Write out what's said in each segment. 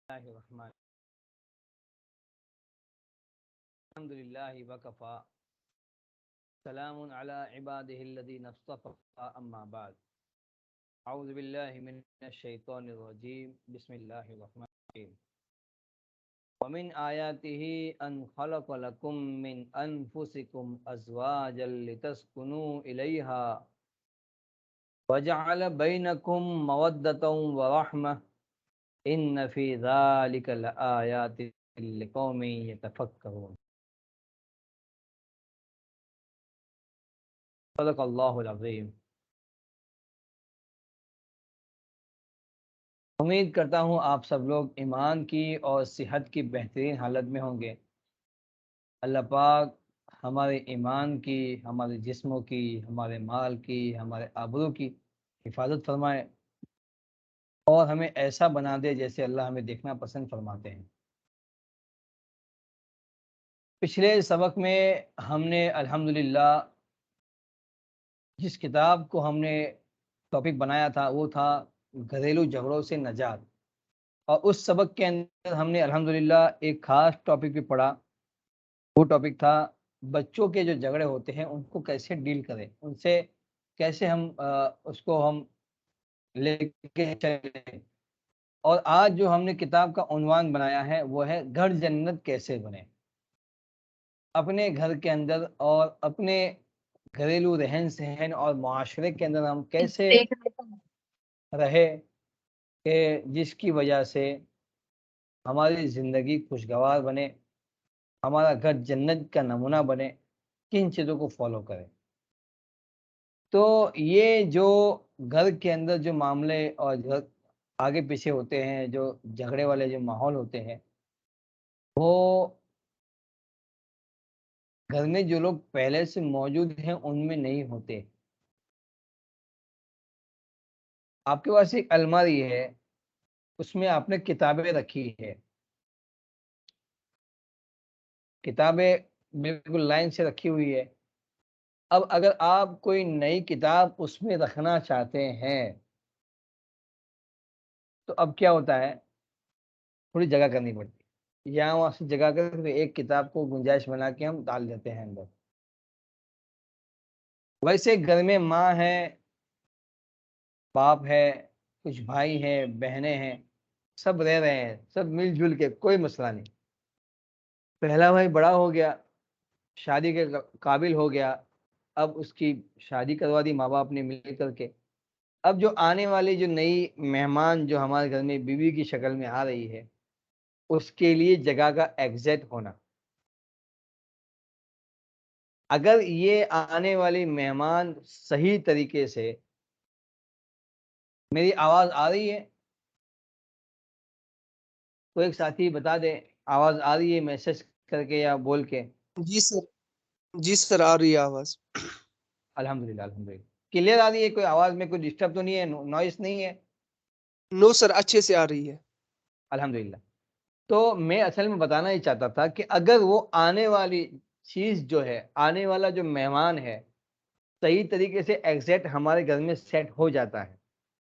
اللہ الرحمن الحمد للہ وکفا سلام علی عباده الذین اصطفى اما بعد اعوذ باللہ من الشیطان الرجیم بسم اللہ الرحمن الرحیم ومن آیاته ان خلق لکم من انفسکم ازواجا لتسکنوا الیہا وجعل بینکم مودۃ ورحمۃ ان فی ذلک لآیات لقوم یتفکرون صدق اللہ العظیم۔ امید کرتا ہوں آپ سب لوگ ایمان کی اور صحت کی بہترین حالت میں ہوں گے۔ اللہ پاک ہمارے ایمان کی، ہمارے جسموں کی، ہمارے مال کی، ہمارے آبرو کی حفاظت فرمائے اور ہمیں ایسا بنا دے جیسے اللہ ہمیں دیکھنا پسند فرماتے ہیں۔ پچھلے سبق میں ہم نے الحمدللہ جس کتاب کو ہم نے ٹاپک بنایا تھا وہ تھا گھریلو جھگڑوں سے نجات، اور اس سبق کے اندر ہم نے الحمدللہ ایک خاص ٹاپک بھی پڑھا۔ وہ ٹاپک تھا بچوں کے جو جھگڑے ہوتے ہیں ان کو کیسے ڈیل کریں، ان سے کیسے ہم اس کو ہم لے کے چلیں۔ اور آج جو ہم نے کتاب کا عنوان بنایا ہے وہ ہے گھر جنت کیسے بنے۔ اپنے گھر کے اندر اور اپنے گھریلو رہن سہن اور معاشرے کے اندر ہم کیسے رہے کہ جس کی وجہ سے ہماری زندگی خوشگوار بنے، ہمارا گھر جنت کا نمونہ بنے، کن چیزوں کو فالو کریں۔ تو یہ جو گھر کے اندر جو معاملے اور آگے پیچھے ہوتے ہیں، جو جھگڑے والے جو ماحول ہوتے ہیں، وہ گھر میں جو لوگ پہلے سے موجود ہیں ان میں نہیں ہوتے۔ آپ کے پاس ایک الماری ہے، اس میں آپ نے کتابیں رکھی ہے، کتابیں بالکل لائن سے رکھی ہوئی ہے۔ اب اگر آپ کوئی نئی کتاب اس میں رکھنا چاہتے ہیں تو اب کیا ہوتا ہے، تھوڑی جگہ کرنی پڑتی ہے، یہاں وہاں سے جگہ کر ایک کتاب کو گنجائش بنا کے ہم ڈال دیتے ہیں اندر۔ ویسے گھر میں ماں ہے، باپ ہے، کچھ بھائی ہیں، بہنیں ہیں، سب رہ رہے ہیں، سب مل جل کے، کوئی مسئلہ نہیں۔ پہلا بھائی بڑا ہو گیا، شادی کے قابل ہو گیا، اب اس کی شادی کروا دی ماں باپ نے مل کر کے۔ اب جو آنے والی جو نئی مہمان جو ہمارے گھر میں بیوی کی شکل میں آ رہی ہے، اس کے لیے جگہ کا ایگزیکٹ ہونا۔ اگر یہ آنے والی مہمان صحیح طریقے سے، میری آواز آ رہی ہے؟ تو ایک ساتھی بتا دے آواز آ رہی ہے، میسج کر کے یا بول کے۔ جی سر آ رہی ہے آواز۔ الحمدللہ الحمدللہ کلیئر آ رہی ہے، کوئی آواز میں کوئی ڈسٹرب تو نہیں ہے، نوائز نہیں ہے؟ نو سر اچھے سے آ رہی ہے۔ الحمدللہ۔ تو میں اصل میں بتانا ہی چاہتا تھا کہ اگر وہ آنے والی چیز جو ہے، آنے والا جو مہمان ہے، صحیح طریقے سے ایگزیکٹ ہمارے گھر میں سیٹ ہو جاتا ہے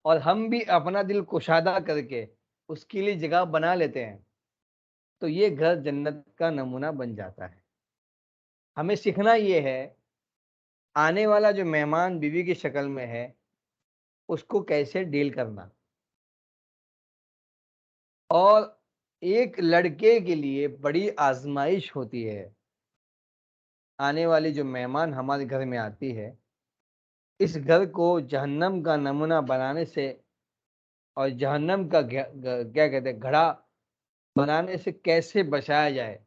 اور ہم بھی اپنا دل کشادہ کر کے اس کے لیے جگہ بنا لیتے ہیں، تو یہ گھر جنت کا نمونہ بن جاتا ہے۔ ہمیں سیکھنا یہ ہے، آنے والا جو مہمان بیوی کی شکل میں ہے اس کو کیسے ڈیل کرنا۔ اور ایک لڑکے کے لیے بڑی آزمائش ہوتی ہے، آنے والی جو مہمان ہمارے گھر میں آتی ہے، اس گھر کو جہنم کا نمونہ بنانے سے اور جہنم کا کیا کہتے ہیں گھڑا بنانے سے کیسے بچایا جائے،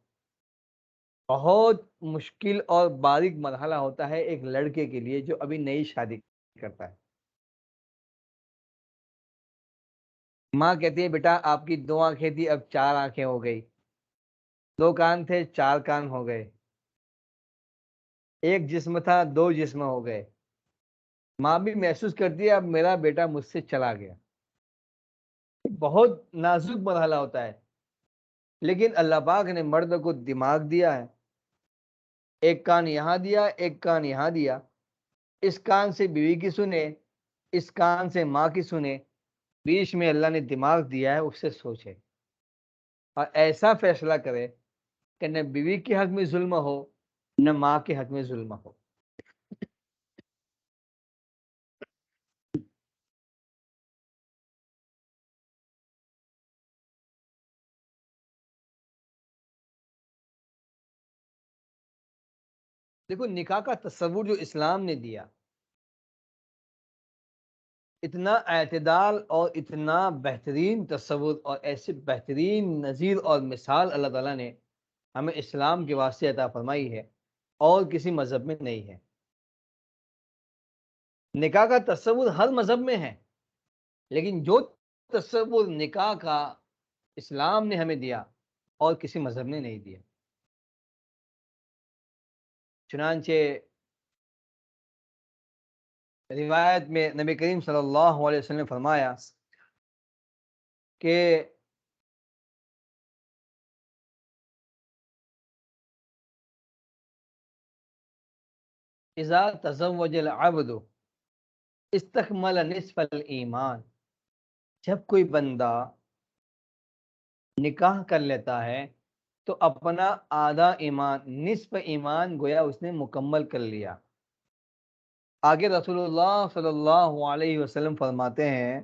بہت مشکل اور باریک مرحلہ ہوتا ہے ایک لڑکے کے لیے جو ابھی نئی شادی کرتا ہے۔ ماں کہتی ہے بیٹا آپ کی 2 آنکھیں تھی اب 4 آنکھیں ہو گئی، 2 کان تھے 4 کان ہو گئے، ایک جسم تھا 2 جسم ہو گئے۔ ماں بھی محسوس کرتی ہے اب میرا بیٹا مجھ سے چلا گیا۔ بہت نازک مرحلہ ہوتا ہے، لیکن اللہ پاک نے مرد کو دماغ دیا ہے، ایک کان یہاں دیا، ایک کان یہاں دیا، اس کان سے بیوی کی سنے، اس کان سے ماں کی سنے، بیچ میں اللہ نے دماغ دیا ہے، اس سے سوچے۔ اور ایسا فیصلہ کرے کہ نہ بیوی کے حق میں ظلم ہو نہ ماں کے حق میں ظلم ہو. دیکھو نکاح کا تصور جو اسلام نے دیا، اتنا اعتدال اور اتنا بہترین تصور اور ایسے بہترین نظیر اور مثال اللہ تعالیٰ نے ہمیں اسلام کے واسطے عطا فرمائی ہے اور کسی مذہب میں نہیں ہے. نکاح کا تصور ہر مذہب میں ہے، لیکن جو تصور نکاح کا اسلام نے ہمیں دیا اور کسی مذہب نے نہیں دیا. چنانچہ روایت میں نبی کریم صلی اللہ علیہ وسلم نے فرمایا کہ اذا تزوج العبد استکمل نصف الایمان، جب کوئی بندہ نکاح کر لیتا ہے تو اپنا آدھا ایمان، نصف ایمان گویا اس نے مکمل کر لیا. آگے رسول اللہ صلی اللہ علیہ وسلم فرماتے ہیں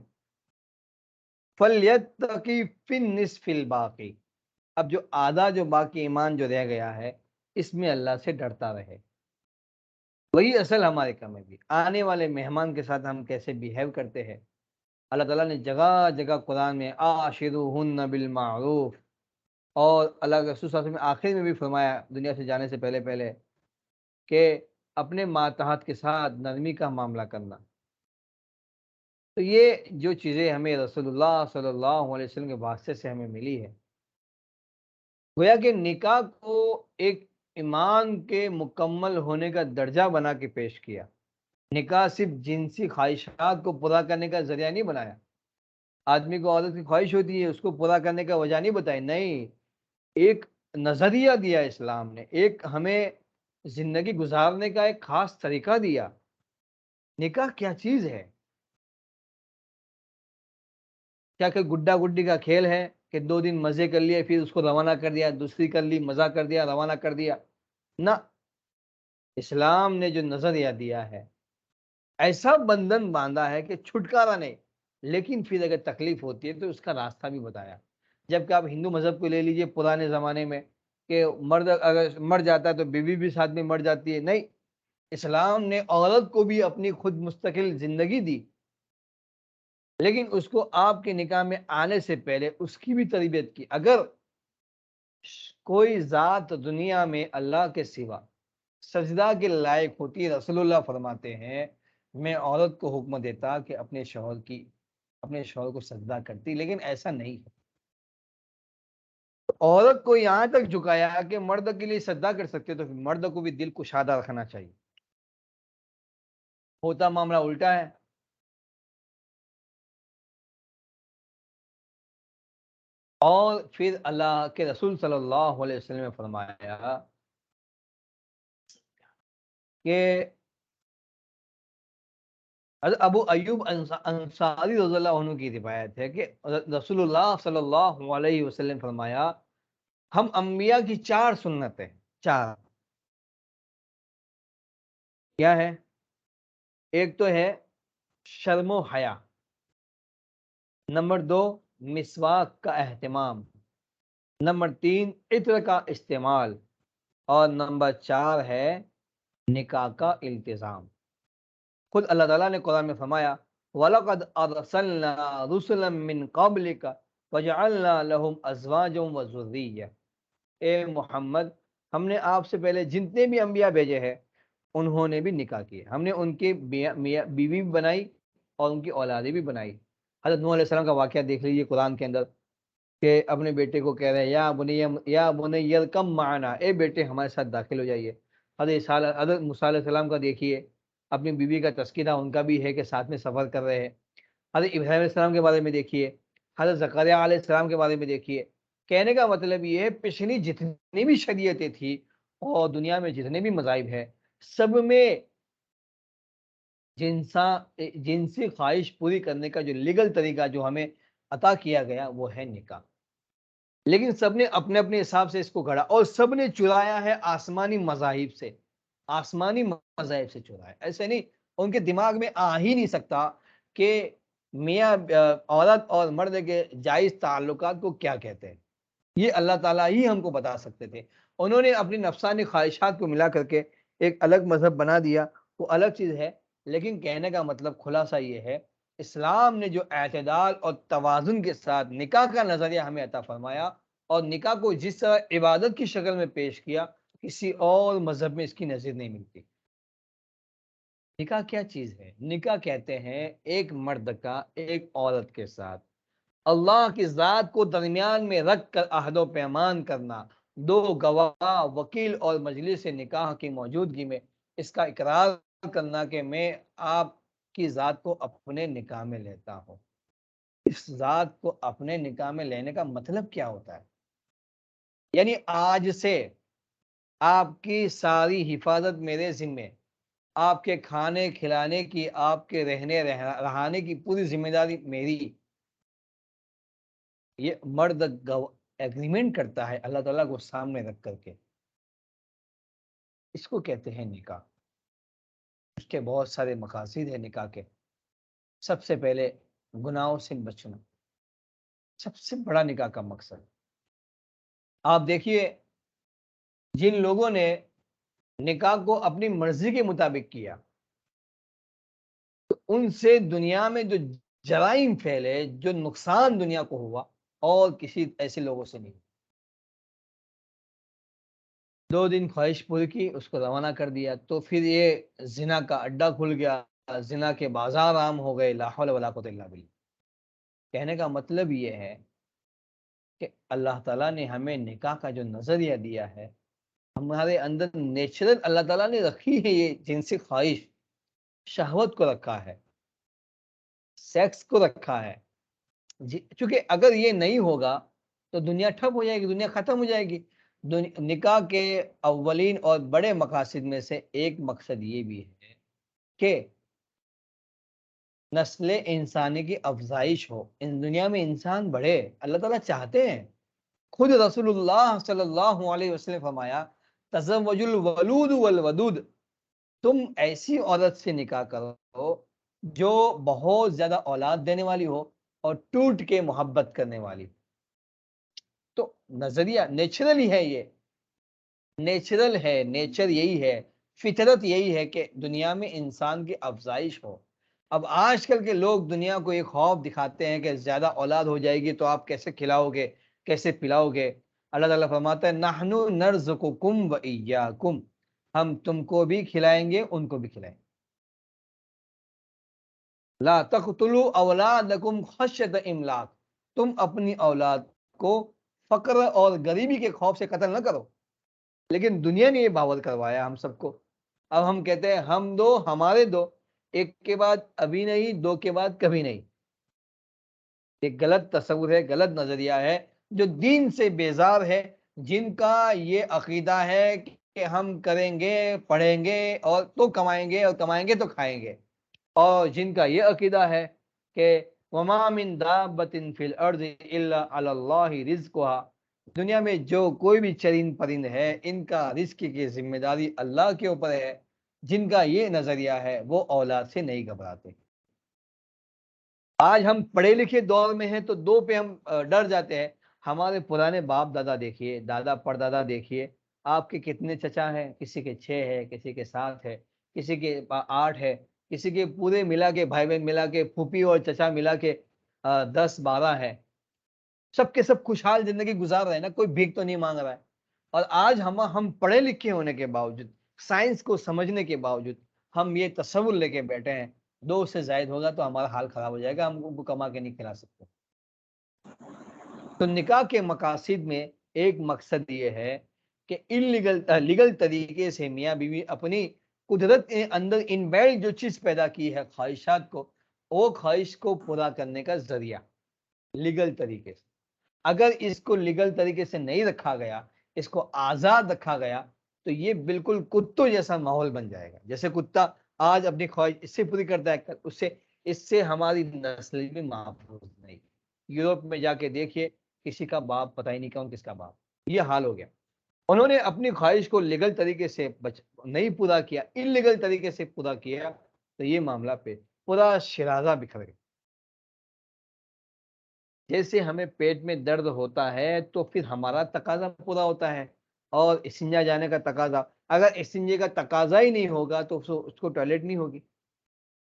فَلْيَتَّقِ فِي النِّصْفِ الْبَاقِي، اب جو آدھا جو باقی ایمان جو رہ گیا ہے اس میں اللہ سے ڈرتا رہے. وہی اصل ہمارے کام ہے بھی، آنے والے مہمان کے ساتھ ہم کیسے بیہیو کرتے ہیں. اللہ تعالیٰ نے جگہ جگہ قرآن میں عاشروہن بالمعروف، اور اللہ کے رسول صلی اللہ علیہ وسلم نے آخر میں بھی فرمایا دنیا سے جانے سے پہلے پہلے کہ اپنے ماتحت کے ساتھ نرمی کا معاملہ کرنا. تو یہ جو چیزیں ہمیں رسول اللہ صلی اللہ علیہ وسلم کے واسطے سے ہمیں ملی ہے، گویا کہ نکاح کو ایک ایمان کے مکمل ہونے کا درجہ بنا کے پیش کیا. نکاح صرف جنسی خواہشات کو پورا کرنے کا ذریعہ نہیں بنایا. آدمی کو عورت کی خواہش ہوتی ہے اس کو پورا کرنے کا وجہ نہیں بتائی، نہیں، ایک نظریہ دیا اسلام نے، ایک ہمیں زندگی گزارنے کا ایک خاص طریقہ دیا. نکاح کیا چیز ہے؟ کیا کہ گڈا گڈی کا کھیل ہے کہ 2 دن مزے کر لیے پھر اس کو روانہ کر دیا، دوسری کر لی مزہ کر دیا روانہ کر دیا؟ نہ، اسلام نے جو نظریہ دیا ہے ایسا بندھن باندھا ہے کہ چھٹکارا نہیں، لیکن پھر اگر تکلیف ہوتی ہے تو اس کا راستہ بھی بتایا. جبکہ آپ ہندو مذہب کو لے لیجئے پرانے زمانے میں کہ مرد اگر مر جاتا ہے تو بیوی بھی ساتھ میں مر جاتی ہے، نہیں، اسلام نے عورت کو بھی اپنی خود مستقل زندگی دی، لیکن اس کو آپ کے نکاح میں آنے سے پہلے اس کی بھی تربیت کی. اگر کوئی ذات دنیا میں اللہ کے سوا سجدہ کے لائق ہوتی ہے، رسول اللہ فرماتے ہیں میں عورت کو حکم دیتا کہ اپنے شوہر کو سجدہ کرتی، لیکن ایسا نہیں ہے. عورت کو یہاں تک جھکایا کہ مرد کے لیے سجدہ کر سکتے تو مرد کو بھی دل کشادہ رکھنا چاہیے. ہوتا معاملہ الٹا ہے. اور پھر اللہ کے رسول صلی اللہ علیہ وسلم نے فرمایا کہ ابو ایوب انصاری رضی اللہ عنہ کی روایت ہے کہ رسول اللہ صلی اللہ علیہ وسلم فرمایا ہم انبیاء کی 4 سنتیں، 4 کیا ہے؟ ایک تو ہے شرم و حیا، نمبر 2 مسواک کا اہتمام، نمبر 3 عطر کا استعمال، اور نمبر 4 ہے نکاح کا التزام. خود اللہ تعالیٰ نے قرآن میں فرمایا وَلَقَدْ أَرْسَلْنَا رُسُلًا مِّن قَبْلِكَ وَجَعَلْنَا لَهُمْ أَزْوَاجًا وَذُرِّيَّةً، اے محمد ہم نے آپ سے پہلے جتنے بھی انبیاء بھیجے ہیں انہوں نے بھی نکاح کیے، ہم نے ان کی بیوی بھی بنائی اور ان کی اولادیں بھی بنائی. حضرت نوح علیہ السلام کا واقعہ دیکھ لیجیے قرآن کے اندر کہ اپنے بیٹے کو کہہ رہے ہیں یا بنی ارکم معنا، اے بیٹے ہمارے ساتھ داخل ہو جائیے. حضرت موسیٰ علیہ السلام کا دیکھیے، اپنی بیوی کا تذکرہ ان کا بھی ہے کہ ساتھ میں سفر کر رہے ہیں. حضرت ابراہیم علیہ السلام کے بارے میں دیکھیے، حضرت زکریا علیہ السلام کے بارے میں دیکھیے. کہنے کا مطلب یہ ہے پچھلی جتنی بھی شریعتیں تھی اور دنیا میں جتنے بھی مذاہب ہیں سب میں جنسی خواہش پوری کرنے کا جو لیگل طریقہ جو ہمیں عطا کیا گیا وہ ہے نکاح. لیکن سب نے اپنے اپنے حساب سے اس کو گھڑا اور سب نے چرایا ہے آسمانی مذاہب سے، آسمانی مذاہب سے چرایا. ایسے نہیں، ان کے دماغ میں آ ہی نہیں سکتا کہ میاں عورت اور مرد کے جائز تعلقات کو کیا کہتے ہیں. یہ اللہ تعالیٰ ہی ہم کو بتا سکتے تھے. انہوں نے اپنی نفسانی خواہشات کو ملا کر کے ایک الگ مذہب بنا دیا، وہ الگ چیز ہے. لیکن کہنے کا مطلب خلاصہ یہ ہے، اسلام نے جو اعتدال اور توازن کے ساتھ نکاح کا نظریہ ہمیں عطا فرمایا اور نکاح کو جس طرح عبادت کی شکل میں پیش کیا، کسی اور مذہب میں اس کی نظیر نہیں ملتی. نکاح کیا چیز ہے؟ نکاح کہتے ہیں ایک مرد کا ایک عورت کے ساتھ اللہ کی ذات کو درمیان میں رکھ کر عہد و پیمان کرنا، دو گواہ، وکیل اور مجلس نکاح کی موجودگی میں اس کا اقرار کرنا کہ میں آپ کی ذات کو اپنے نکاح میں لیتا ہوں. اس ذات کو اپنے نکاح میں لینے کا مطلب کیا ہوتا ہے؟ یعنی آج سے آپ کی ساری حفاظت میرے ذمے، آپ کے کھانے کھلانے کی، آپ کے رہانے کی پوری ذمہ داری میری. یہ مرد ایگریمنٹ کرتا ہے اللہ تعالیٰ کو سامنے رکھ کر کے. اس کو کہتے ہیں نکاح. اس کے بہت سارے مقاصد ہیں نکاح کے. سب سے پہلے گناہوں سے بچنا، سب سے بڑا نکاح کا مقصد. آپ دیکھیے جن لوگوں نے نکاح کو اپنی مرضی کے مطابق کیا تو ان سے دنیا میں جو جرائم پھیلے، جو نقصان دنیا کو ہوا، اور کسی ایسے لوگوں سے نہیں. 2 دن خواہش پوری کی، اس کو روانہ کر دیا، تو پھر یہ زنا کا اڈا کھل گیا، زنا کے بازار عام ہو گئے. لا حول ولا قوت الا باللہ. کہنے کا مطلب یہ ہے کہ اللہ تعالیٰ نے ہمیں نکاح کا جو نظریہ دیا ہے، ہمارے اندر نیچرل اللہ تعالیٰ نے رکھی ہے یہ جنسی خواہش، شہوت کو رکھا ہے، سیکس کو رکھا ہے. چونکہ اگر یہ نہیں ہوگا تو دنیا ٹھپ ہو جائے گی، دنیا ختم ہو جائے گی. نکاح کے اولین اور بڑے مقاصد میں سے ایک مقصد یہ بھی ہے کہ نسل انسانی کی افزائش ہو، ان دنیا میں انسان بڑھے. اللہ تعالیٰ چاہتے ہیں. خود رسول اللہ صلی اللہ علیہ وسلم فرمایا، تزوج الولود والودود، تم ایسی عورت سے نکاح کرو جو بہت زیادہ اولاد دینے والی ہو اور ٹوٹ کے محبت کرنے والی. تو نظریہ نیچرل ہی ہے، یہ نیچرل ہے، نیچر یہی ہے، فطرت یہی ہے کہ دنیا میں انسان کی افزائش ہو. اب آج کل کے لوگ دنیا کو ایک خوف دکھاتے ہیں کہ زیادہ اولاد ہو جائے گی تو آپ کیسے کھلاؤ گے، کیسے پلاؤ گے. اللہ تعالیٰ فرماتا ہے نحنو نرزقکم و ایاکم، ہم تم کو بھی کھلائیں گے، ان کو بھی کھلائیں گے. لا تقتلوا اولادکم خشیۃ املاق، تم اپنی اولاد کو فقر اور غریبی کے خوف سے قتل نہ کرو. لیکن دنیا نے یہ باور کروایا ہم سب کو. اب ہم کہتے ہیں ہم دو، ہمارے دو، ایک کے بعد ابھی نہیں، دو کے بعد کبھی نہیں. ایک غلط تصور ہے، غلط نظریہ ہے، جو دین سے بیزار ہے، جن کا یہ عقیدہ ہے کہ ہم کریں گے، پڑھیں گے اور تو کمائیں گے، اور کمائیں گے تو کھائیں گے. اور جن کا یہ عقیدہ ہے کہ وَمَا مِن دَابَّةٍ فِي الْأَرْضِ إِلَّا عَلَى اللَّهِ رِزْقُهَا، دنیا میں جو کوئی بھی چرند پرند ہے ان کا رزق کی ذمہ داری اللہ کے اوپر ہے. جن کا یہ نظریہ ہے وہ اولاد سے نہیں گھبراتے. آج ہم پڑھے لکھے دور میں ہیں تو دو پہ ہم ڈر جاتے ہیں. ہمارے پرانے باپ دادا دیکھیے، دادا پردادا دیکھیے، آپ کے کتنے چچا ہیں؟ کسی کے 6 ہے، کسی کے 7 ہے، کسی کے 8 ہے، کسی کے پورے ملا کے بھائی بہن ملا کے پھوپھی اور چچا ملا کے 10 12 ہے. سب کے سب خوشحال زندگی گزار رہے ہیں نا، کوئی بھیک تو نہیں مانگ رہا ہے. اور آج ہم پڑھے لکھے ہونے کے باوجود، سائنس کو سمجھنے کے باوجود ہم یہ تصور لے کے بیٹھے ہیں 2 سے زائد ہوگا تو ہمارا حال خراب ہو جائے گا، ہم کو کما کے نہیں کھلا سکتے. تو نکاح کے مقاصد میں ایک مقصد یہ ہے کہ لیگل طریقے سے میاں بیوی اپنی قدرت کے اندر انبیلٹ جو چیز پیدا کی ہے خواہشات کو، وہ خواہش کو پورا کرنے کا ذریعہ لیگل طریقے سے. اگر اس کو لیگل طریقے سے نہیں رکھا گیا، اس کو آزاد رکھا گیا، تو یہ بالکل کتوں جیسا ماحول بن جائے گا. جیسے کتا آج اپنی خواہش اس سے پوری کرتا ہے، اس سے ہماری نسل بھی محفوظ نہیں. یوروپ میں جا کے دیکھیے کسی کا باپ پتہ ہی نہیں کون کس کا باپ. یہ حال ہو گیا. انہوں نے اپنی خواہش کو لیگل طریقے سے نہیں پورا کیا, انلیگل طریقے سے پورا کیا, تو یہ معاملہ پہ پورا شرازہ بکھر گیا. جیسے ہمیں پیٹ میں درد ہوتا ہے تو پھر ہمارا تقاضا پورا ہوتا ہے اور استنجا جانے کا تقاضا. اگر استنجے کا تقاضا ہی نہیں ہوگا تو اس کو ٹوائلٹ نہیں ہوگی.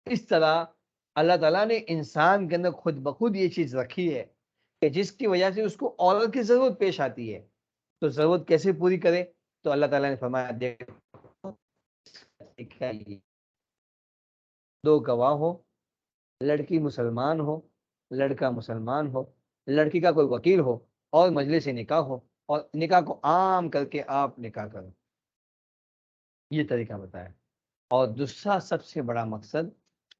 اس طرح اللہ تعالیٰ نے انسان کے اندر خود بخود یہ چیز رکھی ہے کہ جس کی وجہ سے اس کو عورت کی ضرورت پیش آتی ہے. تو ضرورت کیسے پوری کرے؟ تو اللہ تعالیٰ نے فرمایا دیکھو دو گواہ ہو, لڑکی مسلمان ہو, لڑکا مسلمان ہو, لڑکی کا کوئی وکیل ہو, اور مجلس نکاح ہو, اور نکاح کو عام کر کے آپ نکاح کرو. یہ طریقہ بتایا. اور دوسرا سب سے بڑا مقصد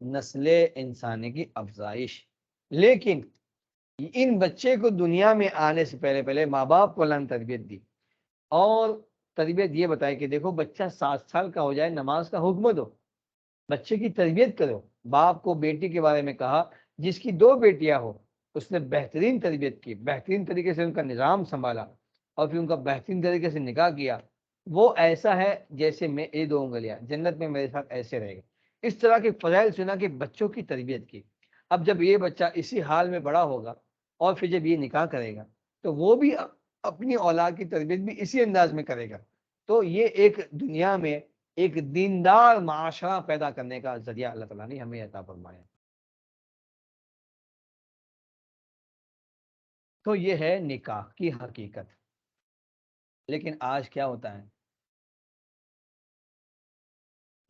نسل انسانی کی افزائش. لیکن ان بچے کو دنیا میں آنے سے پہلے ماں باپ کو اللہ نے تربیت دی, اور تربیت یہ بتائی کہ دیکھو بچہ 7 سال کا ہو جائے نماز کا حکم دو, بچے کی تربیت کرو. باپ کو بیٹی کے بارے میں کہا, جس کی 2 بیٹیاں ہو اس نے بہترین تربیت کی, بہترین طریقے سے ان کا نظام سنبھالا, اور پھر ان کا بہترین طریقے سے نکاح کیا. وہ ایسا ہے جیسے میں 2 انگلیاں, جنت میں میرے ساتھ ایسے رہے گا. اس طرح کے فضائل سنا کہ بچوں کی تربیت کی. اب جب یہ بچہ اسی حال میں بڑا ہوگا اور پھر جب یہ نکاح کرے گا تو وہ بھی اپنی اولاد کی تربیت بھی اسی انداز میں کرے گا. تو یہ ایک دنیا میں ایک دیندار معاشرہ پیدا کرنے کا ذریعہ اللہ تعالیٰ نے ہمیں عطا فرمایا. تو یہ ہے نکاح کی حقیقت. لیکن آج کیا ہوتا ہے,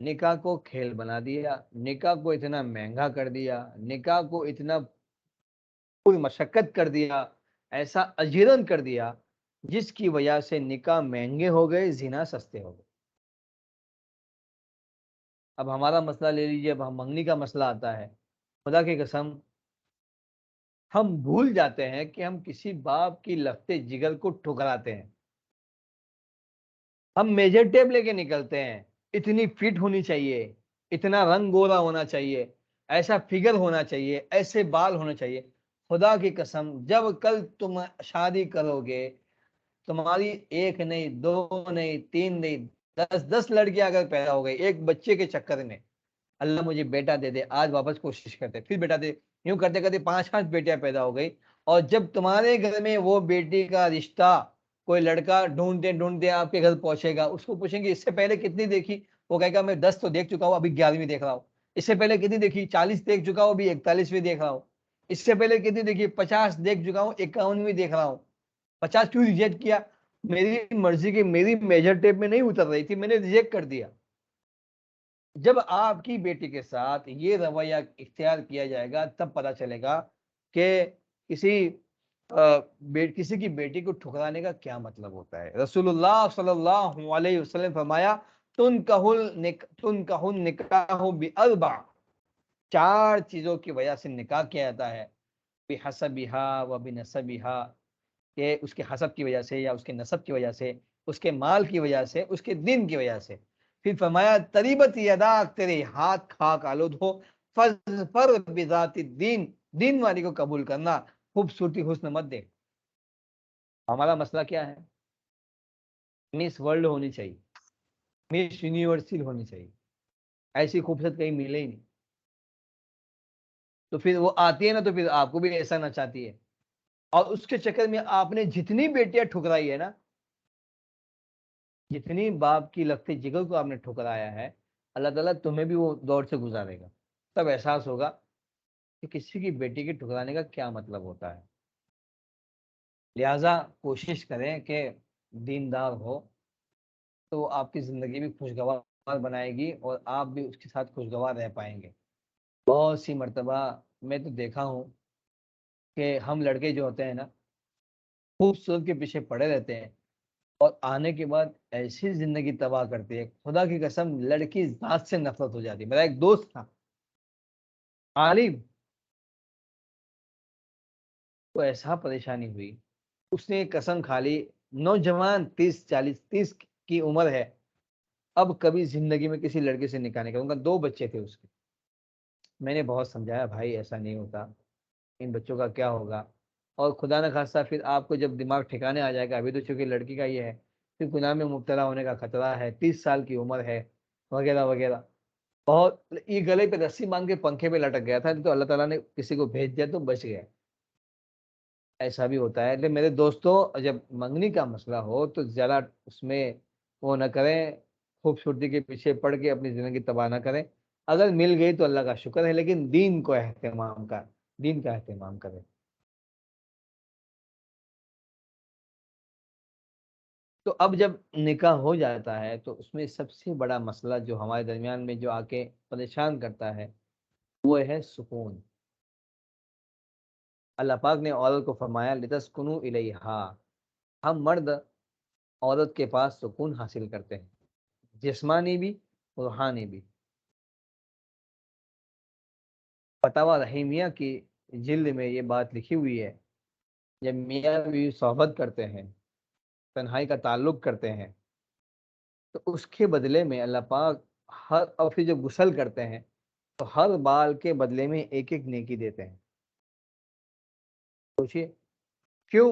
نکاح کو کھیل بنا دیا, نکاح کو اتنا مہنگا کر دیا, نکاح کو اتنا پوری مشقت کر دیا, ایسا اجیرن کر دیا جس کی وجہ سے نکاح مہنگے ہو گئے, زنا سستے ہو گئے. اب ہمارا مسئلہ لے لیجیے, اب ہم منگنی کا مسئلہ آتا ہے, خدا کی قسم ہم بھول جاتے ہیں کہ ہم کسی باپ کی لفتے جگر کو ٹھکراتے ہیں. ہم میجر ٹیپ لے کے نکلتے ہیں, اتنی فٹ ہونی چاہیے, اتنا رنگ گورا ہونا چاہیے, ایسا فگر ہونا چاہیے, ایسے بال ہونا چاہیے. خدا کی قسم جب کل تم شادی کرو گے, تمہاری 1 نہیں 2 نہیں 3 نہیں 10 لڑکیاں اگر پیدا ہو گئی ایک بچے کے چکر میں, اللہ مجھے بیٹا دے دے, آج واپس کوشش کرتے پھر بیٹا دے, یوں کرتے کرتے 5 بیٹیاں پیدا ہو گئی. اور جب تمہارے گھر میں وہ بیٹی کا رشتہ کوئی لڑکا ڈھونڈتے ڈھونڈتے آپ کے گھر پہنچے گا, اس کو پوچھیں گے اس سے پہلے کتنی دیکھی, وہ کہے گا میں 10 تو دیکھ چکا ہوں, ابھی 11ویں دیکھ رہا ہوں. اس سے پہلے کتنی دیکھی, 40 دیکھ چکا ہوں, ابھی 41ویں دیکھ رہا ہوں. اس سے پہلے کتنی دیکھی, 50 دیکھ چکا ہوں, 51ویں دیکھ رہا ہوں. 50 کیوں ریجیکٹ کیا؟ میری مرضی کی, میری میجر ٹیپ میں نہیں اتر رہی تھی, میں نے ریجیکٹ کر دیا. جب آپ کی بیٹی کے ساتھ یہ رویہ اختیار کیا جائے گا تب پتا چلے گا کہ کسی کی بیٹی کو ٹھکرانے کا کیا مطلب ہوتا ہے. رسول اللہ صلی اللہ علیہ وسلم فرمایا تنکح النکاح باربع, 4 چیزوں کی وجہ سے نکاح کیا جاتا ہے. بحسبها وبنسبها, کہ اس کے حسب کی وجہ سے یا اس کے نسب کی وجہ سے, اس کے مال کی وجہ سے, اس کے دین کی وجہ سے. پھر فرمایا تریبت یداک, تیرے ہاتھ خاک آلود ہو, فظفر بذات الدین, دین والی کو قبول کرنا, خوبصورتی حسن مت دیکھ. ہمارا مسئلہ کیا ہے, مس ورلڈ ہونی چاہیے, مس یونیورسل ہونی چاہیے, ایسی خوبصورت کہیں ملے ہی نہیں. تو پھر وہ آتی ہے نا, تو پھر آپ کو بھی ایسا نہ چاہتی ہے, اور اس کے چکر میں آپ نے جتنی بیٹیاں ٹھکرائی ہے نا, جتنی باپ کی لگتے جگر کو آپ نے ٹھکرایا ہے, اللہ تعالیٰ تمہیں بھی وہ دور سے گزارے گا. تب احساس ہوگا کہ کسی کی بیٹی کے ٹھکرانے کا کیا مطلب ہوتا ہے. لہذا کوشش کریں کہ دیندار ہو تو آپ کی زندگی بھی خوشگوار بنائے گی, اور آپ بھی اس کے ساتھ خوشگوار رہ پائیں گے. بہت سی مرتبہ میں تو دیکھا ہوں کہ ہم لڑکے جو ہوتے ہیں نا, خوبصورت کے پیچھے پڑے رہتے ہیں, اور آنے کے بعد ایسی زندگی تباہ کرتی ہے, خدا کی قسم لڑکی ذات سے نفرت ہو جاتی ہے. میرا ایک دوست تھا عالم, کو ایسا پریشانی ہوئی, اس نے قسم کھا لی, نوجوان 30 کی عمر ہے, اب کبھی زندگی میں کسی لڑکے سے نکاح نہیں کروں گا. 2 بچے تھے اس کے. میں نے بہت سمجھایا, بھائی ایسا نہیں ہوتا, ان بچوں کا کیا ہوگا, اور خدا نہ خواستہ پھر آپ کو جب دماغ ٹھکانے آ جائے گا، ابھی تو چونکہ لڑکی کا یہ ہے، پھر گناہ میں مبتلا ہونے کا خطرہ ہے، 30 سال کی عمر ہے، وغیرہ وغیرہ. بہت یہ گلے پہ رسی باندھ کے پنکھے پہ لٹک گیا تھا، تو اللہ تعالیٰ نے کسی کو بھیج دیا تو بچ گیا. ایسا بھی ہوتا ہے. لیکن میرے دوستوں، جب منگنی کا مسئلہ ہو تو زیادہ اس میں وہ نہ کریں، خوبصورتی کے پیچھے پڑ کے اپنی زندگی تباہ نہ کریں. اگر مل گئی تو اللہ کا شکر ہے، لیکن دین کا اہتمام کریں. تو اب جب نکاح ہو جاتا ہے تو اس میں سب سے بڑا مسئلہ جو ہمارے درمیان میں جو آ کے پریشان کرتا ہے وہ ہے سکون. اللہ پاک نے عورت کو فرمایا لتسکنوا الیہا. ہم مرد عورت کے پاس سکون حاصل کرتے ہیں، جسمانی بھی روحانی بھی. فتاوی رحیمیہ کی جلد میں یہ بات لکھی ہوئی ہے، جب میاں بیوی صحبت کرتے ہیں، تنہائی کا تعلق کرتے ہیں، تو اس کے بدلے میں اللہ پاک اور پھر جب غسل کرتے ہیں تو ہر بال کے بدلے میں ایک ایک نیکی دیتے ہیں. سوچیے کیوں.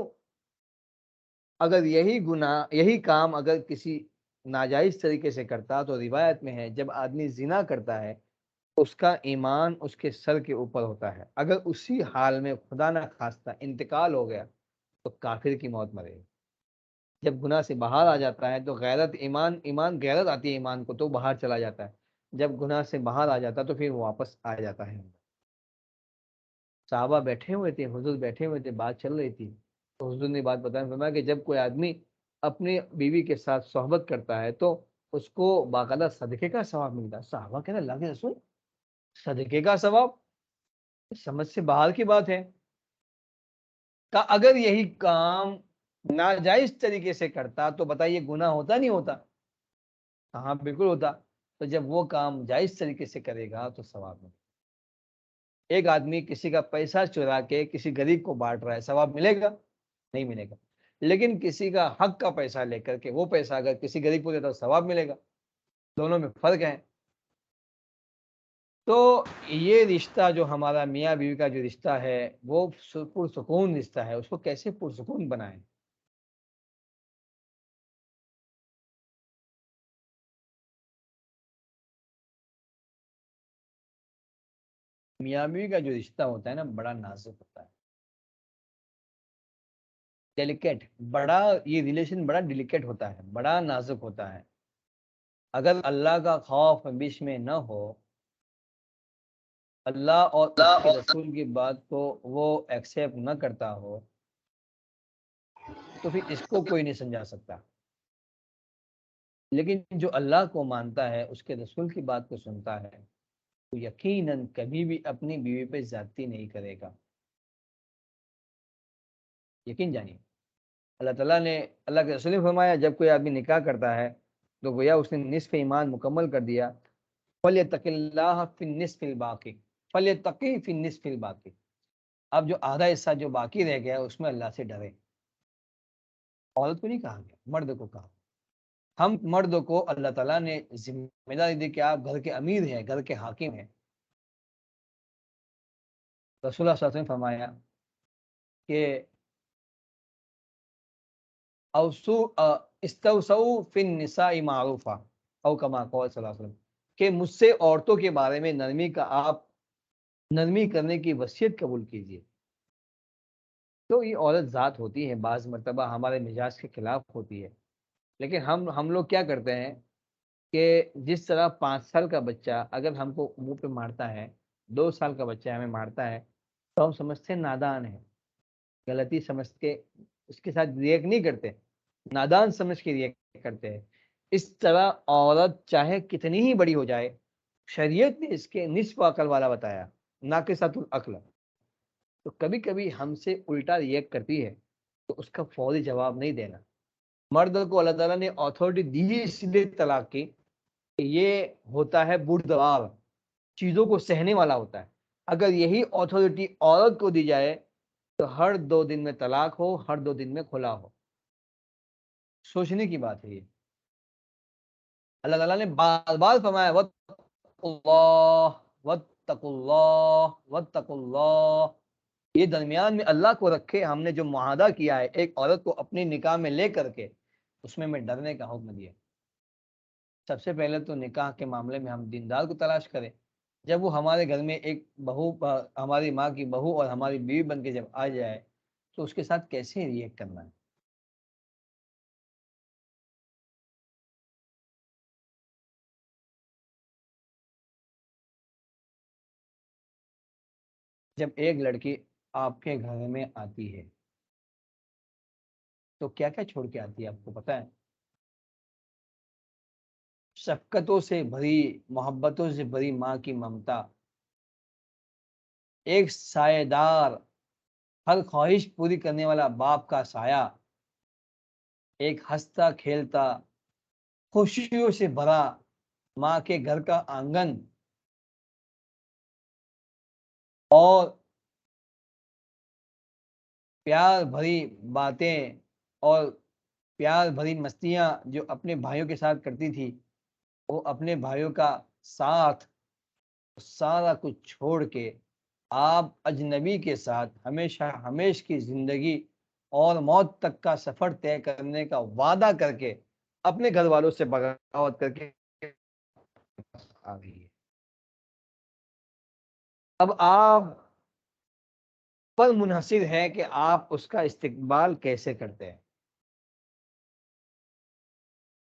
اگر یہی کام اگر کسی ناجائز طریقے سے کرتا تو روایت میں ہے جب آدمی زنا کرتا ہے اس کا ایمان اس کے سر کے اوپر ہوتا ہے. اگر اسی حال میں خدا نہ خواستہ انتقال ہو گیا تو کافر کی موت مرے. جب گناہ سے باہر آ جاتا ہے تو غیرت ایمان غیرت آتی ہے ایمان کو تو باہر چلا جاتا ہے. جب گناہ سے باہر آ جاتا تو پھر واپس آ جاتا ہے. صحابہ بیٹھے ہوئے تھے، حضور بیٹھے ہوئے تھے، بات چل رہی تھی تو حضور نے بات فرمایا کہ جب کوئی آدمی اپنی بیوی کے ساتھ صحبت کرتا ہے تو اس کو باقاعدہ صدقے کا ثواب ملتا ہے. صحابہ کہتے ہیں اللہ کے رسول، صدقے کا ثواب؟ سمجھ سے باہر کی بات ہے. کہ اگر یہی کام ناجائز طریقے سے کرتا تو بتائیے گناہ ہوتا نہیں ہوتا؟ ہاں بالکل ہوتا. تو جب وہ کام جائز طریقے سے کرے گا تو ثواب ملے. ایک آدمی کسی کا پیسہ چرا کے کسی غریب کو بانٹ رہا ہے، ثواب ملے گا؟ نہیں ملے گا. لیکن کسی کا حق کا پیسہ لے کر کے وہ پیسہ اگر کسی غریب کو دیتا تو ثواب ملے گا. دونوں میں فرق ہے. تو یہ رشتہ جو ہمارا میاں بیوی کا جو رشتہ ہے وہ پرسکون رشتہ ہے، اس کو کیسے پرسکون بنائیں؟ میاں بیوی کا جو رشتہ ہوتا ہے نا بڑا نازک ہوتا ہے، ڈیلیکیٹ. بڑا یہ ریلیشن بڑا ڈیلیکیٹ ہوتا ہے، بڑا نازک ہوتا ہے. اگر اللہ کا خوف بیچ میں نہ ہو، اللہ اور اس کے رسول کی بات کو وہ ایکسیپٹ نہ کرتا ہو تو پھر اس کو کوئی نہیں سمجھا سکتا. لیکن جو اللہ کو مانتا ہے، اس کے رسول کی بات کو سنتا ہے، تو یقیناً کبھی بھی اپنی بیوی پہ زیادتی نہیں کرے گا. یقین جانیے. اللہ تعالیٰ نے، اللہ کے رسول نے فرمایا جب کوئی آدمی نکاح کرتا ہے تو گویا اس نے نصف ایمان مکمل کر دیا. فَلْيَتَّقِ اللَّهَ فِي النِّصْفِ الْبَاقِ فَلْيَتَّقِهِ فِي النِّصْفِ الْبَاقِ. اب جو آدھا حصہ جو باقی رہ گیا اس میں اللہ سے ڈرے. عورت کو نہیں کہا گیا، مرد کو کہا. ہم مرد کو اللہ تعالیٰ نے ذمہ داری دی کہ آپ گھر کے امیر ہیں، گھر کے حاکم ہیں. رسول اللہ صلی اللہ علیہ وسلم نے فرمایا کہ استوصوا فی النساء معروفا او کما قال صلی اللہ علیہ وسلم، کہ مجھ سے عورتوں کے بارے میں آپ نرمی کرنے کی وصیت قبول کیجیے. تو یہ عورت ذات ہوتی ہے، بعض مرتبہ ہمارے مزاج کے خلاف ہوتی ہے. لیکن ہم لوگ کیا کرتے ہیں کہ جس طرح 5 سال کا بچہ اگر ہم کو منہ پہ مارتا ہے، 2 سال کا بچہ ہمیں مارتا ہے تو ہم سمجھتے ہیں نادان ہے، غلطی سمجھ کے اس کے ساتھ ریئیکٹ نہیں کرتے، نادان سمجھ کے ریئیکٹ کرتے ہیں. اس طرح عورت چاہے کتنی ہی بڑی ہو جائے، شریعت نے اس کے نصف عقل والا بتایا، ناقصۃ العقل. تو کبھی کبھی ہم سے الٹا ریئیکٹ کرتی ہے تو اس کا فوری جواب نہیں دینا. مرد کو اللہ تعالیٰ نے اتھارٹی دی ہے اس لیے طلاق کی کہ یہ ہوتا ہے بردبار، چیزوں کو سہنے والا ہوتا ہے. اگر یہی اتھارٹی عورت کو دی جائے تو ہر 2 دن میں طلاق ہو، ہر 2 دن میں کھلا ہو. سوچنے کی بات ہے یہ. اللہ تعالیٰ نے بار بار فرمایا وَاتَّقُوا اللَّهَ وَاتَّقُوا اللَّهَ وَاتَّقُوا اللَّهَ. یہ درمیان میں اللہ کو رکھے. ہم نے جو معاہدہ کیا ہے ایک عورت کو اپنی نکاح میں لے کر کے, اس میں ڈرنے کا حکم دیا. سب سے پہلے تو نکاح کے معاملے میں ہم دیندار کو تلاش کریں. جب وہ ہمارے گھر میں ایک بہو, ہماری ماں کی بہو اور ہماری بیوی بن کے جب آ جائے تو اس کے ساتھ کیسے ریئیکٹ کرنا ہے. جب ایک لڑکی آپ کے گھر میں آتی ہے تو کیا کیا چھوڑ کے آتی ہے آپ کو پتا ہے؟ شفقتوں سے بھری, محبتوں سے بھری ماں کی ممتا, ایک سایہ دار, ہر خواہش پوری کرنے والا باپ کا سایہ, ایک ہنستا کھیلتا خوشیوں سے بھرا ماں کے گھر کا آنگن, اور پیار بھری باتیں اور پیار بھری مستیاں جو اپنے بھائیوں کے ساتھ کرتی تھی, وہ اپنے بھائیوں کا ساتھ سارا کچھ چھوڑ کے آپ اجنبی کے ساتھ ہمیشہ ہمیش کی زندگی اور موت تک کا سفر طے کرنے کا وعدہ کر کے اپنے گھر والوں سے بغاوت کر کے آ گئی ہے. اب آپ پر منحصر ہے کہ آپ اس کا استقبال کیسے کرتے ہیں.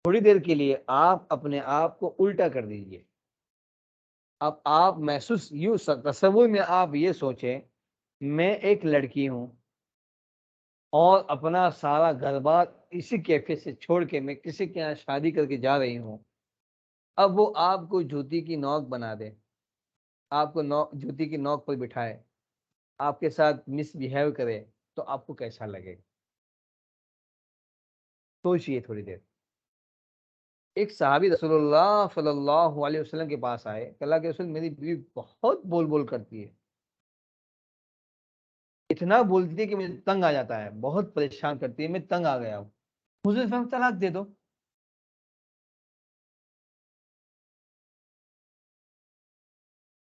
تھوڑی دیر کے لیے آپ اپنے آپ کو الٹا کر دیجئے. اب آپ محسوس یوں تصور میں آپ یہ سوچیں, میں ایک لڑکی ہوں اور اپنا سارا گھر بار اسی کیفے سے چھوڑ کے میں کسی کے یہاں شادی کر کے جا رہی ہوں. اب وہ آپ کو جوتی کی نوک بنا دے, آپ کو جوتی کی نوک پر بٹھائے, آپ کے ساتھ مس بیہیو کرے, تو آپ کو کیسا لگے گا؟ سوچئے تھوڑی دیر. ایک صحابی رسول اللہ صلی اللہ علیہ وسلم کے پاس آئے کہ اللہ کے رسول, میری بیوی بہت بول بول کرتی ہے, اتنا بولتی ہے کہ مجھے تنگ آ جاتا ہے, بہت پریشان کرتی ہے, میں تنگ آ گیا ہوں, حضور فرمایا طلاق دے دو.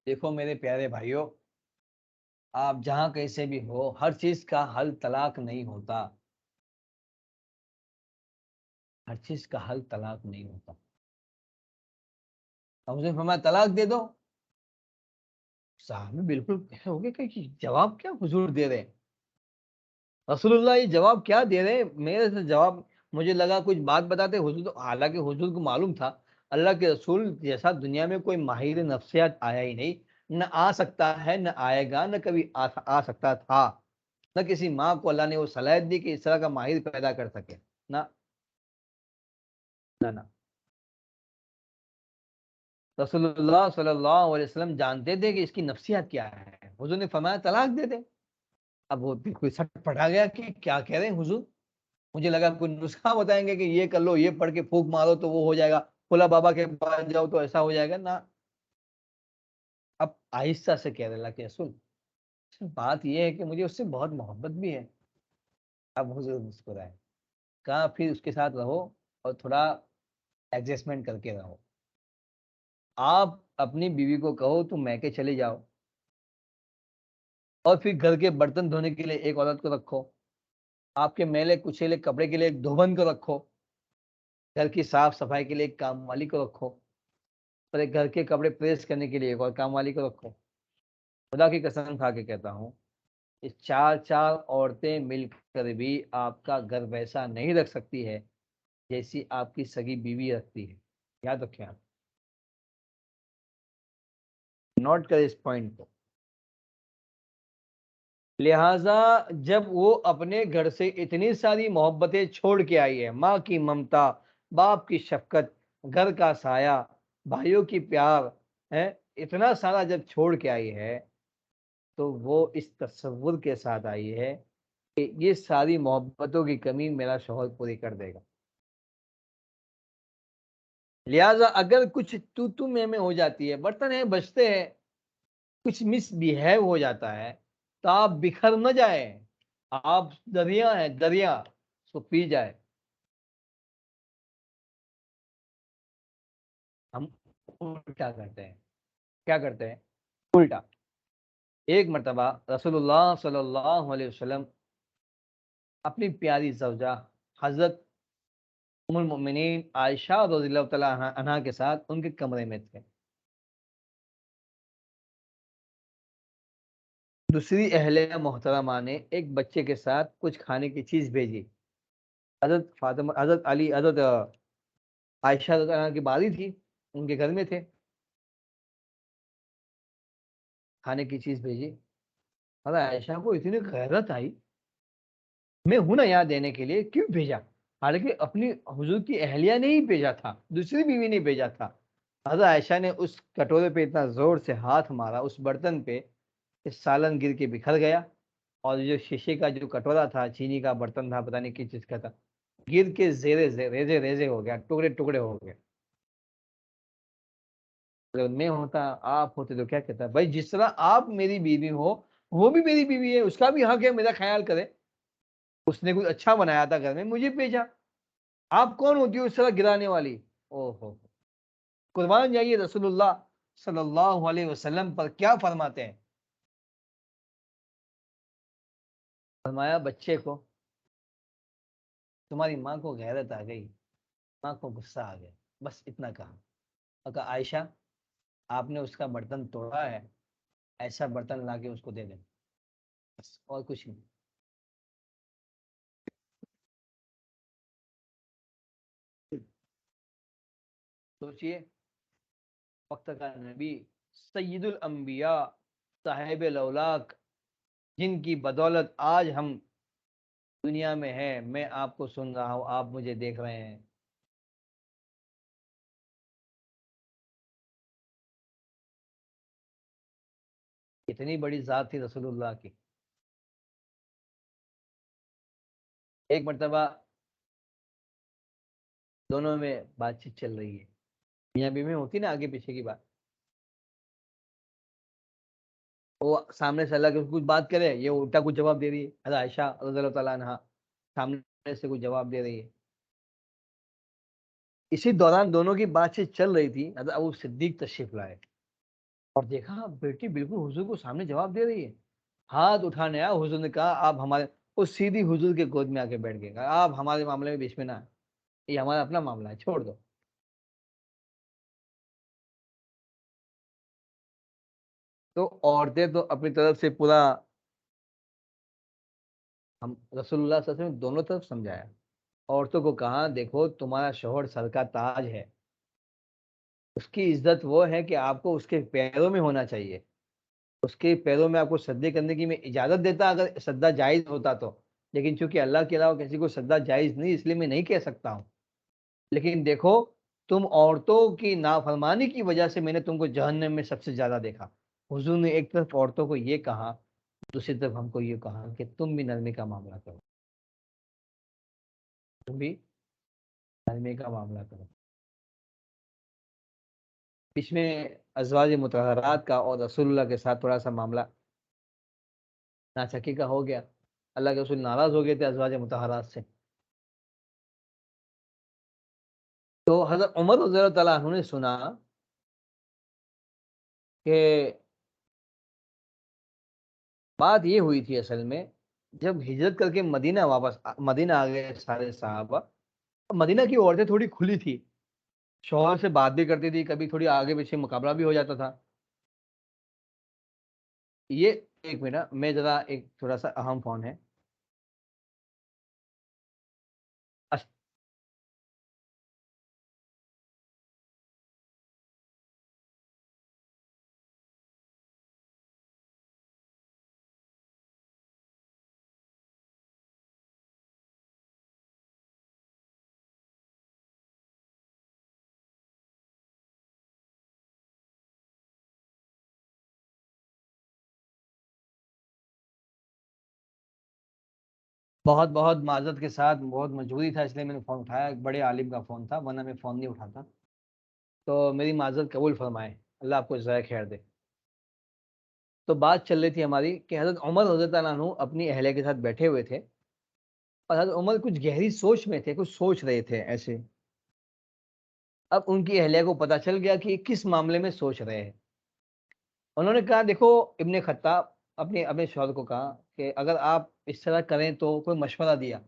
دیکھو میرے پیارے بھائیوں, آپ جہاں کیسے بھی ہو, ہر چیز کا حل طلاق نہیں ہوتا. ہر چیز کا حل طلاق نہیں ہوتا. حضور فرمایا طلاق دے دو. صاحب بالکل ہو گئے کہ جواب کیا حضور دے رہے ہیں, رسول اللہ یہ جواب کیا دے رہے ہیں. میرے سے جواب, مجھے لگا کچھ بات بتاتے حضور, تو حالانکہ حضور کو معلوم تھا اللہ کے رسول جیسا دنیا میں کوئی ماہر نفسیات آیا ہی نہیں, نہ آ سکتا ہے, نہ آئے گا, نہ کبھی آ سکتا تھا. نہ کسی ماں کو اللہ نے وہ صلاحیت دی کہ اس طرح کا ماہر پیدا کر سکے. نہ نہ رسول اللہ صلی اللہ علیہ وسلم جانتے تھے کہ اس کی نفسیات کیا ہے. حضور نے فرمایا طلاق دے دے. اب وہ بالکل سٹ پڑا گیا کہ کیا کہہ رہے ہیں حضور. مجھے لگا کوئی نسخہ بتائیں گے کہ یہ کر لو, یہ پڑھ کے پھونک مارو تو وہ ہو جائے گا, کھلا بابا کے پاس جاؤ تو ایسا ہو جائے گا. نہ, اب آہستہ سے کہہ رہے اللہ کے رسول, بات یہ ہے کہ مجھے اس سے بہت محبت بھی ہے. اب حضور مسکرائے, کہا پھر اس کے ساتھ رہو اور تھوڑا ایڈجسٹمنٹ کر کے رہو. آپ اپنی بیوی کو کہو تم میکے چلے جاؤ, اور پھر گھر کے برتن دھونے کے لیے ایک عورت کو رکھو, آپ کے میلے کچیلے کپڑے کے لیے ایک دھوبن کو رکھو, گھر کی صاف صفائی کے لیے ایک کام والی کو رکھو, اور ایک گھر کے کپڑے پریس کرنے کے لیے ایک اور کام والی کو رکھو. خدا کی قسم کھا کے کہتا ہوں, یہ چار چار عورتیں مل کر بھی آپ کا گھر ویسا نہیں رکھ سکتی ہے جیسی آپ کی سگی بیوی رکھتی ہے. یاد رکھیں, آپ نوٹ کریں اس پوائنٹ کو. لہذا جب وہ اپنے گھر سے اتنی ساری محبتیں چھوڑ کے آئی ہے, ماں کی ممتا, باپ کی شفقت, گھر کا سایہ, بھائیوں کی پیار ہے, اتنا سارا جب چھوڑ کے آئی ہے تو وہ اس تصور کے ساتھ آئی ہے کہ یہ ساری محبتوں کی کمی میرا شوہر پوری کر دے گا. لہذا اگر کچھ تو میں ہو جاتی ہے, برتن ہیں بچتے ہیں, کچھ مس بیہیو ہو جاتا ہے, تو آپ بکھر نہ جائیں, آپ دریا ہیں, دریا, اس کو پی جائے. ہم الٹا کرتے ہیں, کیا کرتے ہیں, الٹا. ایک مرتبہ رسول اللہ صلی اللہ علیہ وسلم اپنی پیاری زوجہ حضرت ام المؤمنین عائشہ رضی اللہ تعالیٰ عنہا کے ساتھ ان کے کمرے میں تھے. دوسری اہلیہ محترمہ نے ایک بچے کے ساتھ کچھ کھانے کی چیز بھیجی. حضرت فاطمہ، حضرت علی، حضرت عائشہ رضی اللہ عنہا کی باری تھی، ان کے گھر میں تھے، کھانے کی چیز بھیجی. حضرت عائشہ کو اتنی غیرت آئی، میں ہوں نا یہاں دینے کے لیے، کیوں بھیجا؟ حالانکہ اپنی حضور کی اہلیہ نے ہی بھیجا تھا، دوسری بیوی نے بھیجا تھا. حضرت عائشہ نے اس کٹورے پہ اتنا زور سے ہاتھ مارا اس برتن پہ کہ سالن گر کے بکھر گیا، اور جو شیشے کا جو کٹورا تھا، چینی کا برتن تھا، پتہ نہیں کس چیز کا تھا، گر کے ریزے ریزے ہو گیا، ٹکڑے ٹکڑے ہو گئے. اگر میں ہوتا، آپ ہوتے تو کیا کہتا؟ بھائی جس طرح آپ میری بیوی ہو، وہ بھی میری بیوی ہے، اس کا بھی حق ہے میرا خیال کرے. اس نے کچھ اچھا بنایا تھا گھر میں، مجھے بھیجا. آپ کون ہوتی ہو اس طرح گرانے والی؟ او ہو، قربان جائیے رسول اللہ صلی اللہ علیہ وسلم پر کیا فرماتے ہیں. فرمایا بچے کو، تمہاری ماں کو غیرت آ گئی، ماں کو غصہ آ گیا، بس اتنا کہا. اور کہا عائشہ، آپ نے اس کا برتن توڑا ہے، ایسا برتن لا کے اس کو دے دیں، بس اور کچھ نہیں. سوچئے، وقت کا نبی، سید الانبیاء، صاحب الاولاق، جن کی بدولت آج ہم دنیا میں ہیں، میں آپ کو سن رہا ہوں، آپ مجھے دیکھ رہے ہیں. اتنی بڑی ذات تھی رسول اللہ کی. ایک مرتبہ دونوں میں بات چیت چل رہی ہے، میاں بیوی میں ہوتی نا آگے پیچھے کی بات. وہ سامنے سے اللہ کے کچھ بات کرے، یہ الٹا کچھ جواب دے رہی ہے. حضرت عائشہ رضی اللہ تعالیٰ عنہا سامنے سے کچھ جواب دے رہی ہے. اسی دوران دونوں کی بات چیت چل رہی تھی، حضرت ابو صدیق تشریف لائے اور دیکھا بیٹی بالکل حضور کو سامنے جواب دے رہی ہے. ہاتھ اٹھانے آیا، حضور نے کہا آپ ہمارے، وہ سیدھی حضور کے گود میں آ کے بیٹھ گئے، کہا آپ ہمارے معاملے میں بیچ میں نہ آئے، یہ ہمارا اپنا معاملہ ہے، چھوڑ دو. تو عورتیں تو اپنی طرف سے پورا، ہم رسول اللہ صلی اللہ علیہ وسلم نے دونوں طرف سمجھایا. عورتوں کو کہا دیکھو تمہارا شوہر سر کا تاج ہے، اس کی عزت وہ ہے کہ آپ کو اس کے پیروں میں ہونا چاہیے. اس کے پیروں میں آپ کو سجدے کرنے کی میں اجازت دیتا اگر سجدہ جائز ہوتا تو، لیکن چونکہ اللہ کے علاوہ کسی کو سجدہ جائز نہیں، اس لیے میں نہیں کہہ سکتا ہوں. لیکن دیکھو تم عورتوں کی نافرمانی کی وجہ سے میں نے تم کو جہنم میں سب سے زیادہ دیکھا. حضور نے ایک طرف عورتوں کو یہ کہا، دوسری طرف ہم کو یہ کہا کہ تم بھی نرمی کا معاملہ کرو، تم بھی نرمی کا معاملہ کرو. اس میں ازواج مطہرات کا اور رسول اللہ کے ساتھ تھوڑا سا معاملہ ناچکی کا ہو گیا. اللہ کے رسول ناراض ہو گئے تھے ازواج مطہرات سے. تو حضرت عمر رضی اللہ تعالیٰ عنہ نے سنا کہ بات یہ ہوئی تھی اصل میں، جب ہجرت کر کے مدینہ واپس مدینہ آ گئے سارے صحابہ، مدینہ کی عورتیں تھوڑی کھلی تھی، شوہر سے بات بھی کرتی تھی، کبھی تھوڑی آگے پیچھے مقابلہ بھی ہو جاتا تھا. یہ ایک منٹ میں ذرا ایک تھوڑا سا اہم فون ہے. بہت بہت معذرت کے ساتھ، بہت مجبوری تھا اس لیے میں نے فون اٹھایا، ایک بڑے عالم کا فون تھا ورنہ میں فون نہیں اٹھاتا. تو میری معذرت قبول فرمائے، اللہ آپ کو جزائے خیر دے. تو بات چل رہی تھی ہماری کہ حضرت عمر رضی اللہ عنہ اپنی اہلیہ کے ساتھ بیٹھے ہوئے تھے، اور حضرت عمر کچھ گہری سوچ میں تھے، کچھ سوچ رہے تھے ایسے. اب ان کی اہلیہ کو پتہ چل گیا کہ کس معاملے میں سوچ رہے ہیں. انہوں نے کہا دیکھو ابن خطاب، اپنے اپنے شوہر کو کہا کہ اگر آپ اس طرح کریں تو کوئی مشورہ دیا.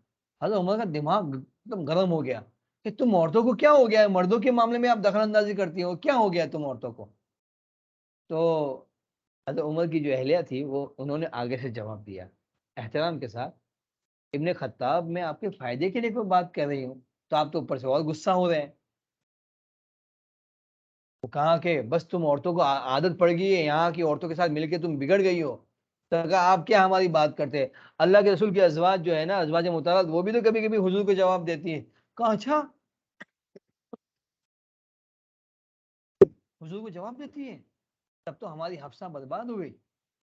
حضرت عمر کا دماغ ایک دم گرم ہو گیا کہ تم عورتوں کو کیا ہو گیا ہے؟ مردوں کے معاملے میں آپ دخل اندازی کرتی ہو, کیا ہو گیا ہے تم عورتوں کو؟ تو حضرت عمر کی جو اہلیہ تھی وہ انہوں نے آگے سے جواب دیا احترام کے ساتھ, ابن خطاب میں آپ کے فائدے کے لیے کوئی بات کر رہی ہوں, تو آپ تو اوپر سے اور غصہ ہو رہے ہیں. وہ کہا کہ بس تم عورتوں کو عادت پڑ گئی ہے, یہاں کی عورتوں کے ساتھ مل کے تم بگڑ گئی ہو. تو کہا آپ کیا ہماری بات کرتے ہیں؟ اللہ کے رسول کی ازواج جو ہے نا, ازواج مطہرات, وہ بھی تو کبھی کبھی حضور کو جواب دیتی ہیں. کہا اچھا حضور کو جواب دیتی ہے, تب تو ہماری حفصہ برباد ہو گئی.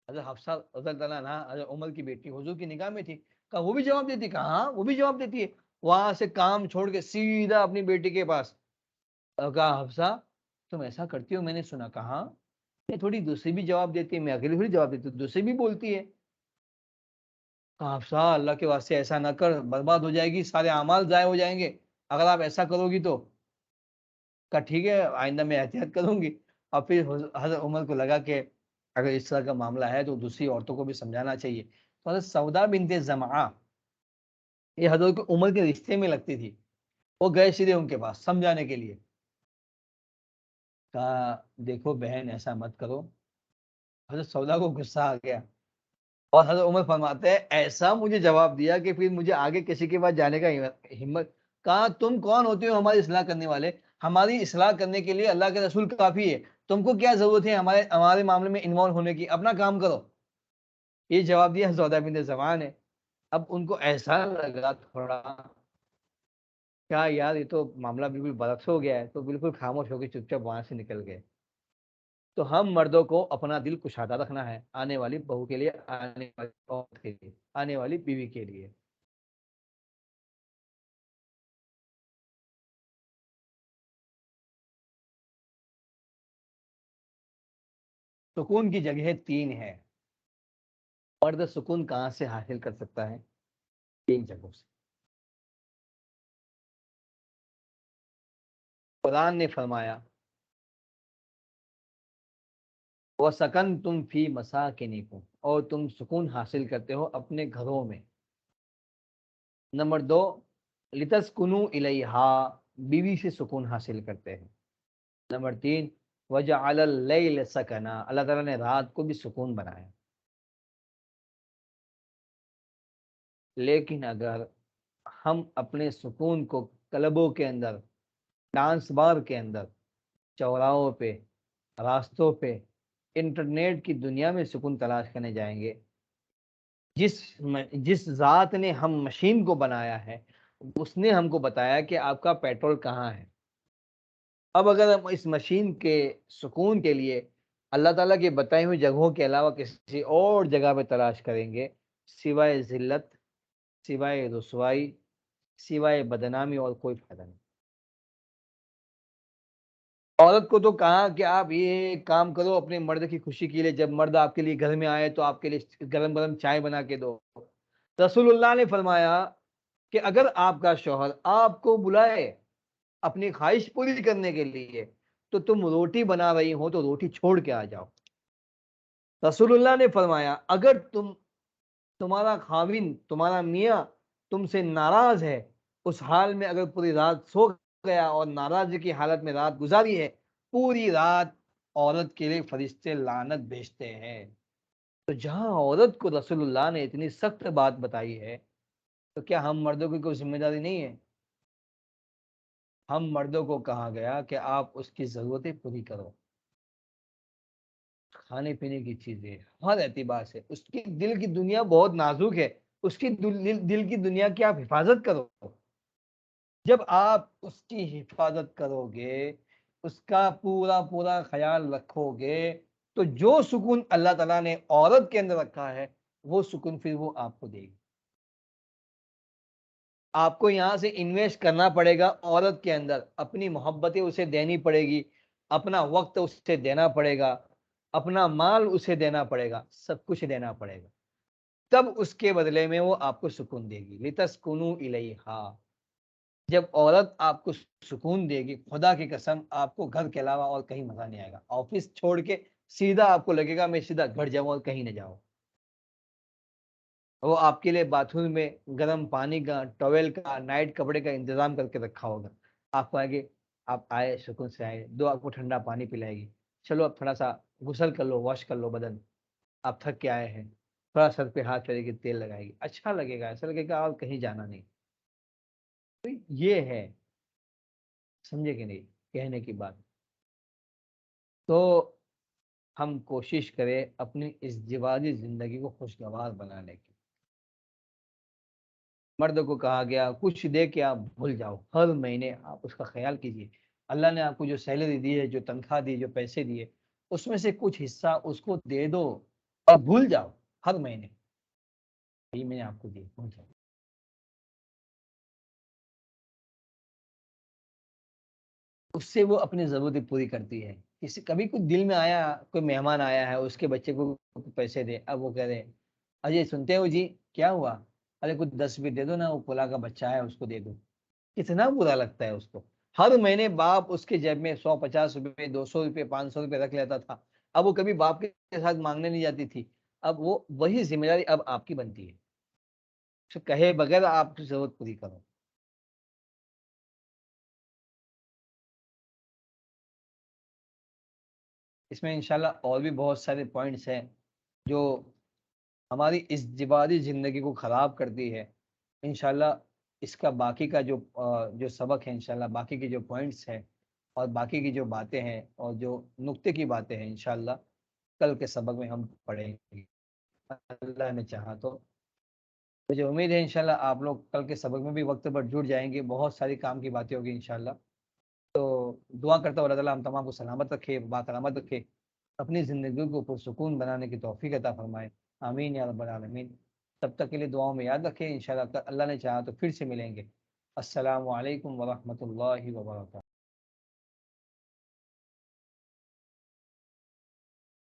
حضرت حفصہ رضی اللہ عنہا حضرت عمر کی بیٹی حضور کی نگاہ میں تھی. کہا وہ بھی جواب دیتی؟ کہا ہاں وہ بھی جواب دیتی ہے. وہاں سے کام چھوڑ کے سیدھا اپنی بیٹی کے پاس. اور کہا حفصہ تم ایسا کرتی ہو, میں نے سنا. کہا میں تھوڑی دوسری بھی جواب دیتی ہے, میں اکیلی تھوڑی جواب دیتی ہوں, دوسری بھی بولتی ہے. کہا حفصہ اللہ کے واسطے ایسا نہ کر, برباد ہو جائے گی, سارے اعمال ضائع ہو جائیں گے اگر آپ ایسا کرو گی تو. کہا ٹھیک ہے آئندہ میں احتیاط کروں گی. اور پھر حضرت عمر کو لگا کہ اگر اس طرح کا معاملہ ہے تو دوسری عورتوں کو بھی سمجھانا چاہیے. تو حضرت سودا بنت زمعہ, یہ حضرت کی عمر کے رشتے میں لگتی تھی, وہ گئے سیدھے ان کے پاس سمجھانے کے لیے. کہا دیکھو بہن ایسا مت کرو. حضرت سودا کو غصہ آ گیا, اور حضرت عمر فرماتے ہیں ایسا مجھے جواب دیا کہ پھر مجھے آگے کسی کے پاس جانے کا ہمت. کہا تم کون ہوتے ہو ہماری اصلاح کرنے والے؟ ہماری اصلاح کرنے کے لیے اللہ کے رسول کافی ہے, تم کو کیا ضرورت ہے ہمارے ہمارے معاملے میں انوالو ہونے کی, اپنا کام کرو. یہ جواب دیا سودا بنت زمعہ نے. اب ان کو ایسا لگا تھوڑا کیا یار یہ تو معاملہ بالکل برعکس ہو گیا ہے, تو بالکل خاموش ہو کے چپ چاپ وہاں سے نکل گئے. تو ہم مردوں کو اپنا دل کشادہ رکھنا ہے, آنے والی بہو کے لیے, آنے والی عورت کے لیے, آنے والی بیوی کے لیے. سکون کی جگہ 3 ہے. مرد سکون کہاں سے حاصل کر سکتا ہے؟ 3 جگہوں سے. قرآن نے فرمایا وَسَكَنْتُمْ فِي مَسَاكِنِكُمْ, اور تم سکون حاصل کرتے ہو اپنے گھروں میں. نمبر 2 لِتَسْكُنُوا إِلَيْهَا, بیوی سے سکون حاصل کرتے ہیں. نمبر 3 وَجَعَلَ اللَّيْلَ سَكَنًا, اللہ تعالیٰ نے رات کو بھی سکون بنایا. لیکن اگر ہم اپنے سکون کو کلبوں کے اندر, ڈانس بار کے اندر, چوراہوں پہ, راستوں پہ, انٹرنیٹ کی دنیا میں سکون تلاش کرنے جائیں گے, جس ذات نے ہم مشین کو بنایا ہے اس نے ہم کو بتایا کہ آپ کا پیٹرول کہاں ہے. اب اگر ہم اس مشین کے سکون کے لیے اللہ تعالیٰ کی بتائی ہوئی جگہوں کے علاوہ کسی اور جگہ پہ تلاش کریں گے, سوائے ذلت, سوائے رسوائی, سوائے بدنامی, اور کوئی فائدہ نہیں. عورت کو تو کہا کہ آپ یہ کام کرو اپنے مرد کی خوشی کے لیے, جب مرد آپ کے لیے گھر میں آئے تو آپ کے لیے گرم گرم چائے بنا کے دو. رسول اللہ نے فرمایا کہ اگر آپ کا شوہر آپ کو بلائے اپنی خواہش پوری کرنے کے لیے تو تم روٹی بنا رہی ہو تو روٹی چھوڑ کے آ جاؤ. رسول اللہ نے فرمایا اگر تمہارا خاوند, تمہارا میاں تم سے ناراض ہے, اس حال میں اگر پوری رات سو گیا اور ناراضی کی حالت میں رات گزاری ہے, پوری رات عورت کے لیے فرشتے لعنت بھیجتے ہیں. تو جہاں عورت کو رسول اللہ نے اتنی سخت بات بتائی ہے تو کیا ہم مردوں کی کوئی ذمہ داری نہیں ہے؟ ہم مردوں کو کہا گیا کہ آپ اس کی ضرورتیں پوری کرو, کھانے پینے کی چیزیں, ہر اعتبار سے. اس کی دل کی دنیا بہت نازک ہے, اس کی دل کی دنیا کی آپ حفاظت کرو. جب آپ اس کی حفاظت کرو گے, اس کا پورا پورا خیال رکھو گے, تو جو سکون اللہ تعالیٰ نے عورت کے اندر رکھا ہے وہ سکون پھر وہ آپ کو دے گی. آپ کو یہاں سے انویسٹ کرنا پڑے گا عورت کے اندر, اپنی محبتیں اسے دینی پڑے گی, اپنا وقت اسے دینا پڑے گا, اپنا مال اسے دینا پڑے گا, سب کچھ دینا پڑے گا. تب اس کے بدلے میں وہ آپ کو سکون دے گی. لِتَسْكُنُوا إِلَيْهَا, جب عورت آپ کو سکون دے گی, خدا کی قسم آپ کو گھر کے علاوہ اور کہیں مزہ نہیں آئے گا. آفس چھوڑ کے سیدھا آپ کو لگے گا میں سیدھا گھر جاؤں اور کہیں نہ جاؤں. وہ آپ کے لیے باتھ روم میں گرم پانی کا، ٹاول کا، نائٹ کپڑے کا انتظام کر کے رکھا ہوگا. آپ کو آگے آپ آئے، سکون سے آئے، دو آپ کو ٹھنڈا پانی پلائے گی. چلو اب تھوڑا سا غسل کر لو، واش کر لو بدن، آپ تھک کے آئے ہیں. تھوڑا سر پہ ہاتھ کرے گی، تیل لگائے گی، اچھا لگے گا، ایسا لگے گا اور کہیں جانا نہیں. تو یہ ہے، سمجھے کہ نہیں کہنے کی بات. تو ہم کوشش کریں اپنی ازدواجی زندگی کو خوشگوار بنانے کی. مرد کو کہا گیا کچھ دے کے آپ بھول جاؤ، ہر مہینے آپ اس کا خیال کیجیے. اللہ نے آپ کو جو سیلری دی ہے، جو تنخواہ دی، جو پیسے دیے، اس میں سے کچھ حصہ اس کو دے دو اور بھول جاؤ. ہر مہینے یہ میں نے آپ کو دی، بھول جاؤ. اس سے وہ اپنی ضرورتیں پوری کرتی ہے. کبھی کچھ دل میں آیا، کوئی مہمان آیا ہے، اس کے بچے کو پیسے دے، اب وہ کہہ رہے اجے سنتے ہو جی کیا ہوا، ارے کچھ 10 بھی دے دو نا، وہ پلا کا بچہ ہے اس کو دے دو. کتنا برا لگتا ہے اس کو. ہر مہینے باپ اس کے جیب میں 150 روپے، 200 روپے، 500 روپے رکھ لیتا تھا. اب وہ کبھی باپ کے ساتھ مانگنے نہیں جاتی تھی. اب وہ وہی ذمہ داری اب آپ کی بنتی ہے. اسے کہے بغیر آپ کی ضرورت پوری کرو. اس میں انشاءاللہ اور بھی بہت سارے پوائنٹس ہیں جو ہماری اس ازدواجی زندگی کو خراب کرتی ہے. انشاءاللہ اس کا باقی کا جو سبق ہے، انشاءاللہ باقی کے جو پوائنٹس ہیں اور باقی کی جو باتیں ہیں اور جو نقطے کی باتیں ہیں، انشاءاللہ کل کے سبق میں ہم پڑھیں گے اللہ نے چاہا تو. مجھے امید ہے انشاءاللہ آپ لوگ کل کے سبق میں بھی وقت پر جڑ جائیں گے. بہت ساری کام کی باتیں ہوگی انشاءاللہ. تو دعا کرتا ہوں اللہ تعالیٰ ہم تمام کو سلامت رکھے، باکرامت رکھے، اپنی زندگی کو پرسکون بنانے کی توفیق عطا فرمائے. آمین یا رب العالمین. تب تک کے لیے دعاؤں میں یاد رکھیں. انشاءاللہ اللہ نے چاہا تو پھر سے ملیں گے. السلام علیکم ورحمۃ اللہ وبرکاتہ.